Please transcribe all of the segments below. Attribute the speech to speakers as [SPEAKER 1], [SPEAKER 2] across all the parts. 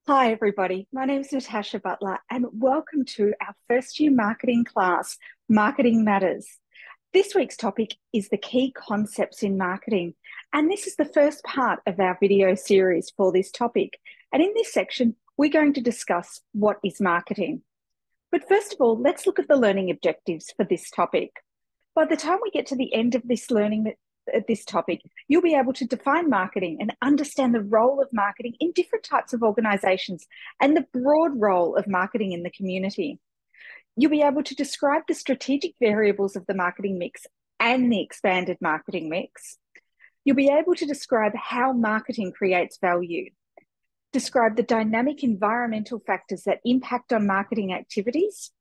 [SPEAKER 1] Hi, everybody. My name is Natasha Butler, and welcome to our first year marketing class, Marketing Matters. This week's topic is the key concepts in marketing, and this is the first part of our video series for this topic. And in this section, we're going to discuss what is marketing. But first of all, let's look at the learning objectives for this topic. By the time we get to the end of this topic, you'll be able to define marketing and understand the role of marketing in different types of organizations and the broad role of marketing in the community. You'll be able to describe the strategic variables of the marketing mix and the expanded marketing mix. You'll be able to describe how marketing creates value, describe the dynamic environmental factors that impact on marketing activities,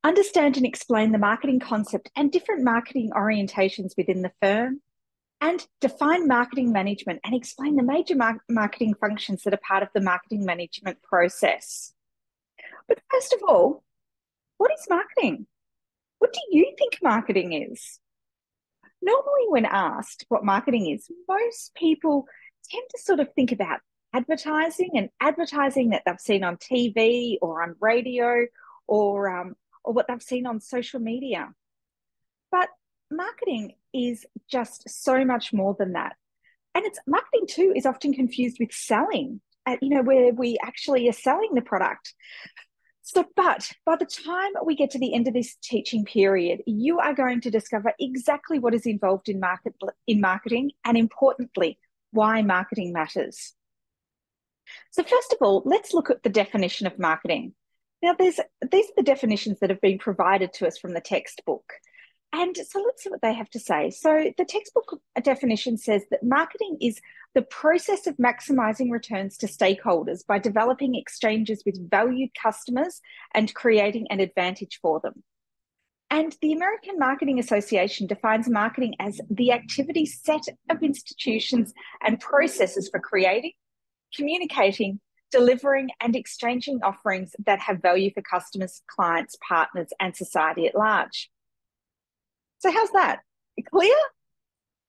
[SPEAKER 1] understand and explain the marketing concept and different marketing orientations within the firm, and define marketing management and explain the major marketing functions that are part of the marketing management process. But first of all, what is marketing? What do you think marketing is? Normally, when asked what marketing is, most people tend to sort of think about advertising and advertising that they've seen on TV or on radio or what they've seen on social media. But marketing is just so much more than that. And marketing too is often confused with selling, where we actually are selling the product. But by the time we get to the end of this teaching period, you are going to discover exactly what is involved in marketing and, importantly, why marketing matters. So first of all, let's look at the definition of marketing. Now, these are the definitions that have been provided to us from the textbook. And so let's see what they have to say. So the textbook definition says that marketing is the process of maximizing returns to stakeholders by developing exchanges with valued customers and creating an advantage for them. And the American Marketing Association defines marketing as the activity set of institutions and processes for creating, communicating, delivering and exchanging offerings that have value for customers, clients, partners, and society at large. So how's that? Clear?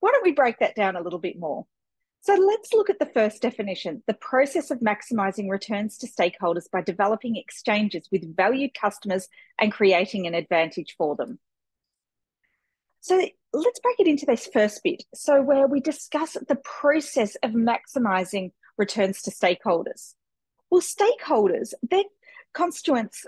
[SPEAKER 1] Why don't we break that down a little bit more? So let's look at the first definition, the process of maximizing returns to stakeholders by developing exchanges with valued customers and creating an advantage for them. So let's break it into this first bit. So where we discuss the process of maximizing returns to stakeholders. Well, stakeholders, they're constituents,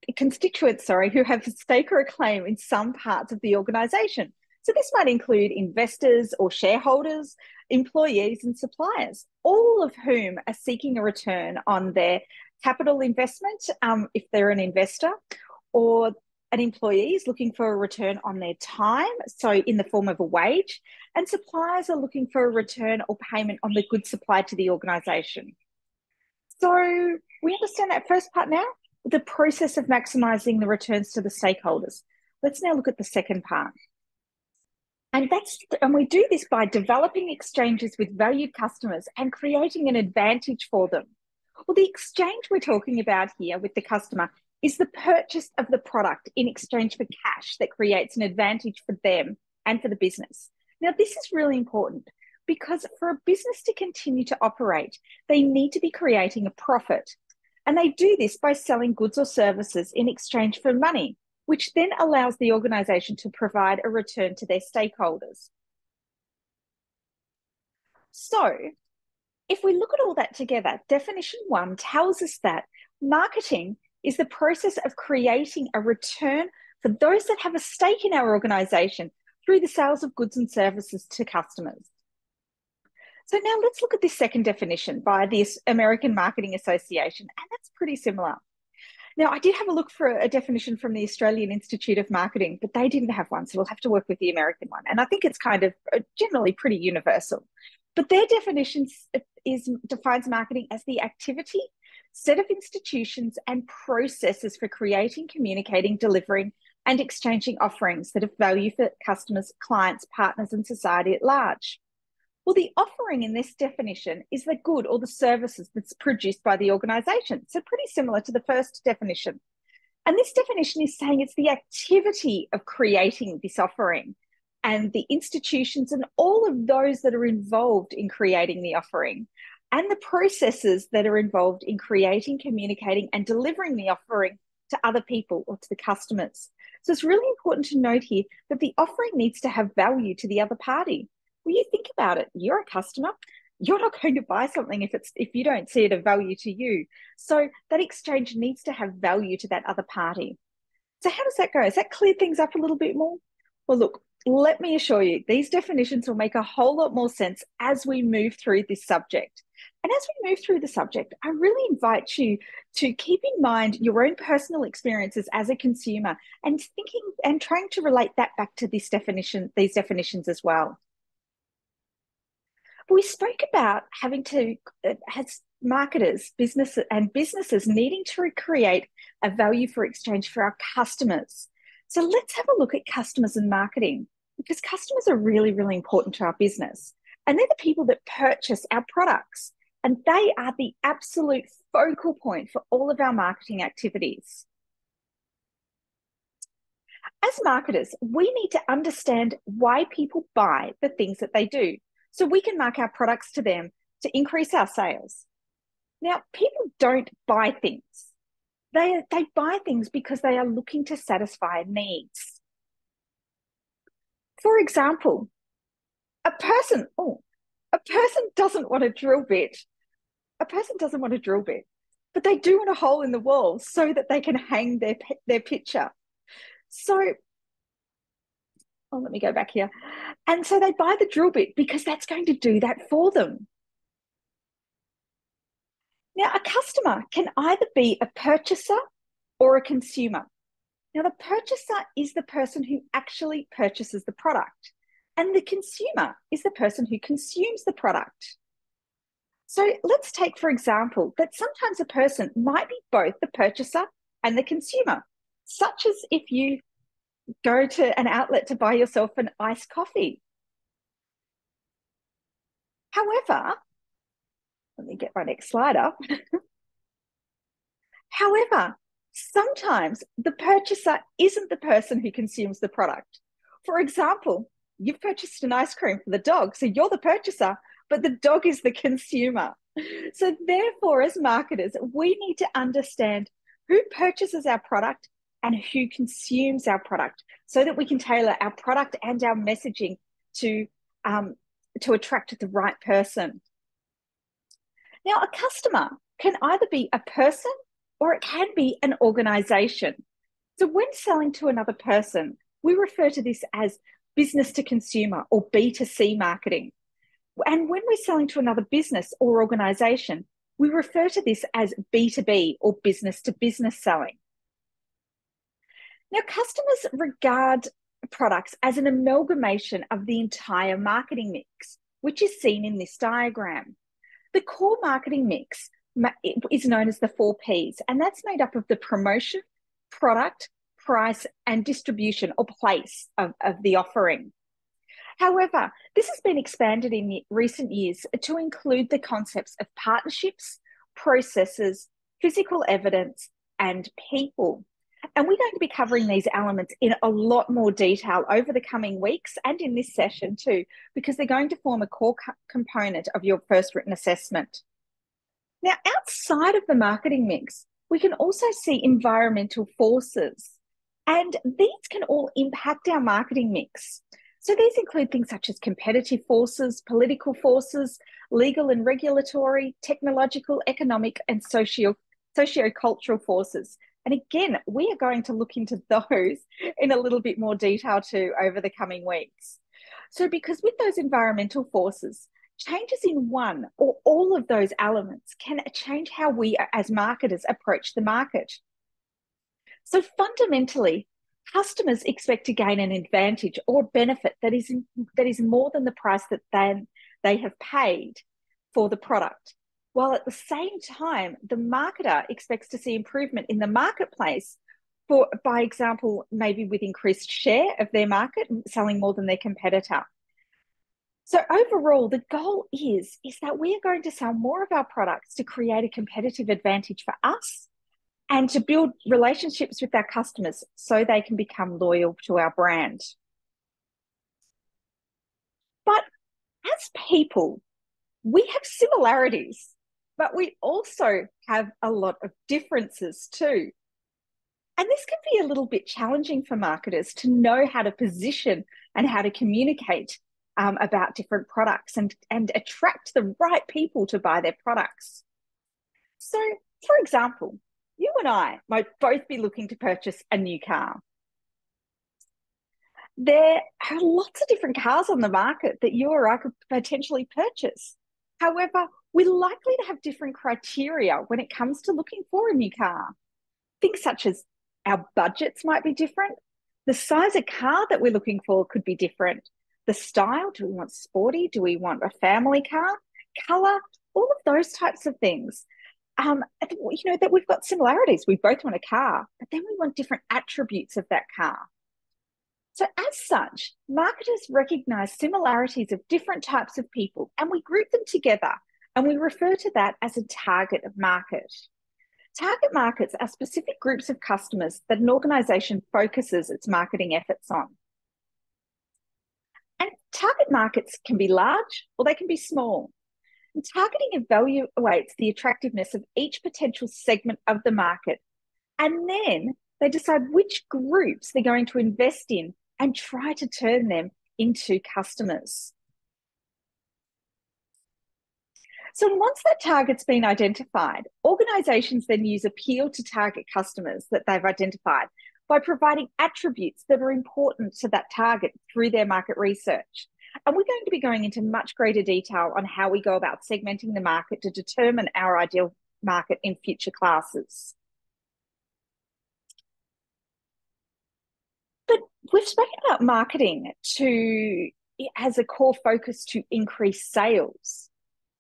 [SPEAKER 1] who have a stake or a claim in some parts of the organisation. So this might include investors or shareholders, employees and suppliers, all of whom are seeking a return on their capital investment if they're an investor, or an employee is looking for a return on their time, so in the form of a wage, and suppliers are looking for a return or payment on the goods supplied to the organisation. So we understand that first part now, the process of maximising the returns to the stakeholders. Let's now look at the second part. And we do this by developing exchanges with valued customers and creating an advantage for them. Well, the exchange we're talking about here with the customer is the purchase of the product in exchange for cash that creates an advantage for them and for the business. Now, this is really important because for a business to continue to operate, they need to be creating a profit. And they do this by selling goods or services in exchange for money, which then allows the organisation to provide a return to their stakeholders. So if we look at all that together, definition 1 tells us that marketing is the process of creating a return for those that have a stake in our organisation through the sales of goods and services to customers. So now let's look at this second definition by the American Marketing Association, and that's pretty similar. Now, I did have a look for a definition from the Australian Institute of Marketing, but they didn't have one, so we'll have to work with the American one. And I think it's kind of generally pretty universal. But their definition defines marketing as the activity, set of institutions and processes for creating, communicating, delivering, and exchanging offerings that have value for customers, clients, partners, and society at large. Well, the offering in this definition is the good or the services that's produced by the organisation. So pretty similar to the first definition. And this definition is saying it's the activity of creating this offering and the institutions and all of those that are involved in creating the offering and the processes that are involved in creating, communicating, and delivering the offering to other people or to the customers. So it's really important to note here that the offering needs to have value to the other party. When you think about it, you're a customer. You're not going to buy something if you don't see it of value to you. So that exchange needs to have value to that other party. So how does that go? Does that clear things up a little bit more? Well, look, let me assure you, these definitions will make a whole lot more sense as we move through this subject. And as we move through the subject, I really invite you to keep in mind your own personal experiences as a consumer and thinking and trying to relate that back to these definitions as well. But we spoke about having to, as marketers, businesses needing to create a value for exchange for our customers. So let's have a look at customers and marketing, because customers are really, really important to our business. And they're the people that purchase our products. And they are the absolute focal point for all of our marketing activities. As marketers, we need to understand why people buy the things that they do, so we can market our products to them to increase our sales. Now, people don't buy things. They buy things because they are looking to satisfy needs. For example, a person doesn't want a drill bit. A person doesn't want a drill bit, but they do want a hole in the wall so that they can hang their picture. So, let me go back here. And so they buy the drill bit because that's going to do that for them. Now, a customer can either be a purchaser or a consumer. Now, the purchaser is the person who actually purchases the product, and the consumer is the person who consumes the product. So let's take, for example, that sometimes a person might be both the purchaser and the consumer, such as if you go to an outlet to buy yourself an iced coffee. However, let me get my next slide up. However, sometimes the purchaser isn't the person who consumes the product. For example, you've purchased an ice cream for the dog, so you're the purchaser, but the dog is the consumer. So therefore, as marketers, we need to understand who purchases our product and who consumes our product so that we can tailor our product and our messaging to attract the right person. Now, a customer can either be a person or it can be an organization. So when selling to another person, we refer to this as business to consumer or B2C marketing. And when we're selling to another business or organization, we refer to this as B2B or business to business selling. Now, customers regard products as an amalgamation of the entire marketing mix, which is seen in this diagram. The core marketing mix is known as the 4 Ps, and that's made up of the promotion, product, price, and distribution or place of the offering. However, this has been expanded in recent years to include the concepts of partnerships, processes, physical evidence, and people. And we're going to be covering these elements in a lot more detail over the coming weeks and in this session too, because they're going to form a core component of your first written assessment. Now, outside of the marketing mix, we can also see environmental forces, and these can all impact our marketing mix. So these include things such as competitive forces, political forces, legal and regulatory, technological, economic, and socio-cultural forces. And again, we are going to look into those in a little bit more detail too over the coming weeks. So because with those environmental forces, changes in one or all of those elements can change how we as marketers approach the market. So fundamentally, customers expect to gain an advantage or benefit that is more than the price that they have paid for the product. While at the same time, the marketer expects to see improvement in the marketplace by example, maybe with increased share of their market, selling more than their competitor. So overall, the goal is that we are going to sell more of our products to create a competitive advantage for us and to build relationships with our customers so they can become loyal to our brand. But as people, We have similarities, but we also have a lot of differences too. And this can be a little bit challenging for marketers to know how to position and how to communicate about different products and attract the right people to buy their products. So, for example, you and I might both be looking to purchase a new car. There are lots of different cars on the market that you or I could potentially purchase. However, we're likely to have different criteria when it comes to looking for a new car. Things such as our budgets might be different. The size of car that we're looking for could be different. The style, do we want sporty? Do we want a family car? Color, all of those types of things. That we've got similarities. We both want a car, but then we want different attributes of that car. So as such, marketers recognize similarities of different types of people and we group them together and we refer to that as a target market. Target markets are specific groups of customers that an organization focuses its marketing efforts on. And target markets can be large or they can be small. And targeting evaluates the attractiveness of each potential segment of the market. And then they decide which groups they're going to invest in and try to turn them into customers. So once that target's been identified, organizations then use appeal to target customers that they've identified by providing attributes that are important to that target through their market research. And we're going to be going into much greater detail on how we go about segmenting the market to determine our ideal market in future classes. But we've spoken about marketing as a core focus to increase sales.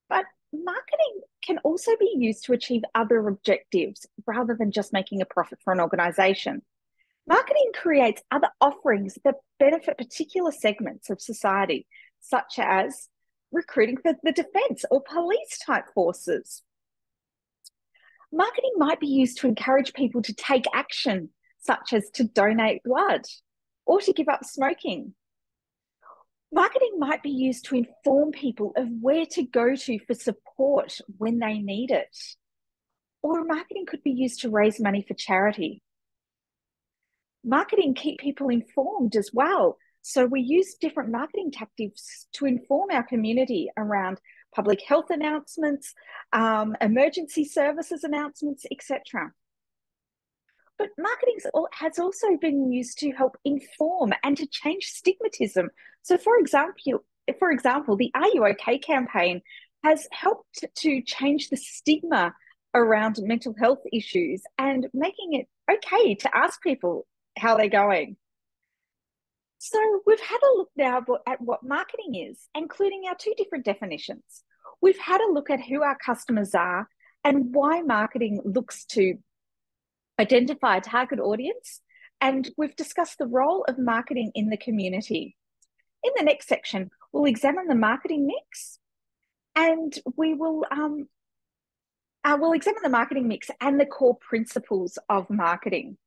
[SPEAKER 1] But marketing can also be used to achieve other objectives rather than just making a profit for an organization. Marketing creates other offerings that benefit particular segments of society, such as recruiting for the defense or police type forces. Marketing might be used to encourage people to take action, such as to donate blood or to give up smoking. Marketing might be used to inform people of where to go to for support when they need it. Or marketing could be used to raise money for charity. Marketing keep people informed as well. So we use different marketing tactics to inform our community around public health announcements, emergency services announcements, etc. But marketing has also been used to help inform and to change stigmatism. So for example, the Are You OK campaign has helped to change the stigma around mental health issues and making it okay to ask people how they're going. So we've had a look now at what marketing is, including our two different definitions. We've had a look at who our customers are and why marketing looks to identify a target audience, and we've discussed the role of marketing in the community. In the next section, we'll examine the marketing mix, and we'll examine the marketing mix and the core principles of marketing.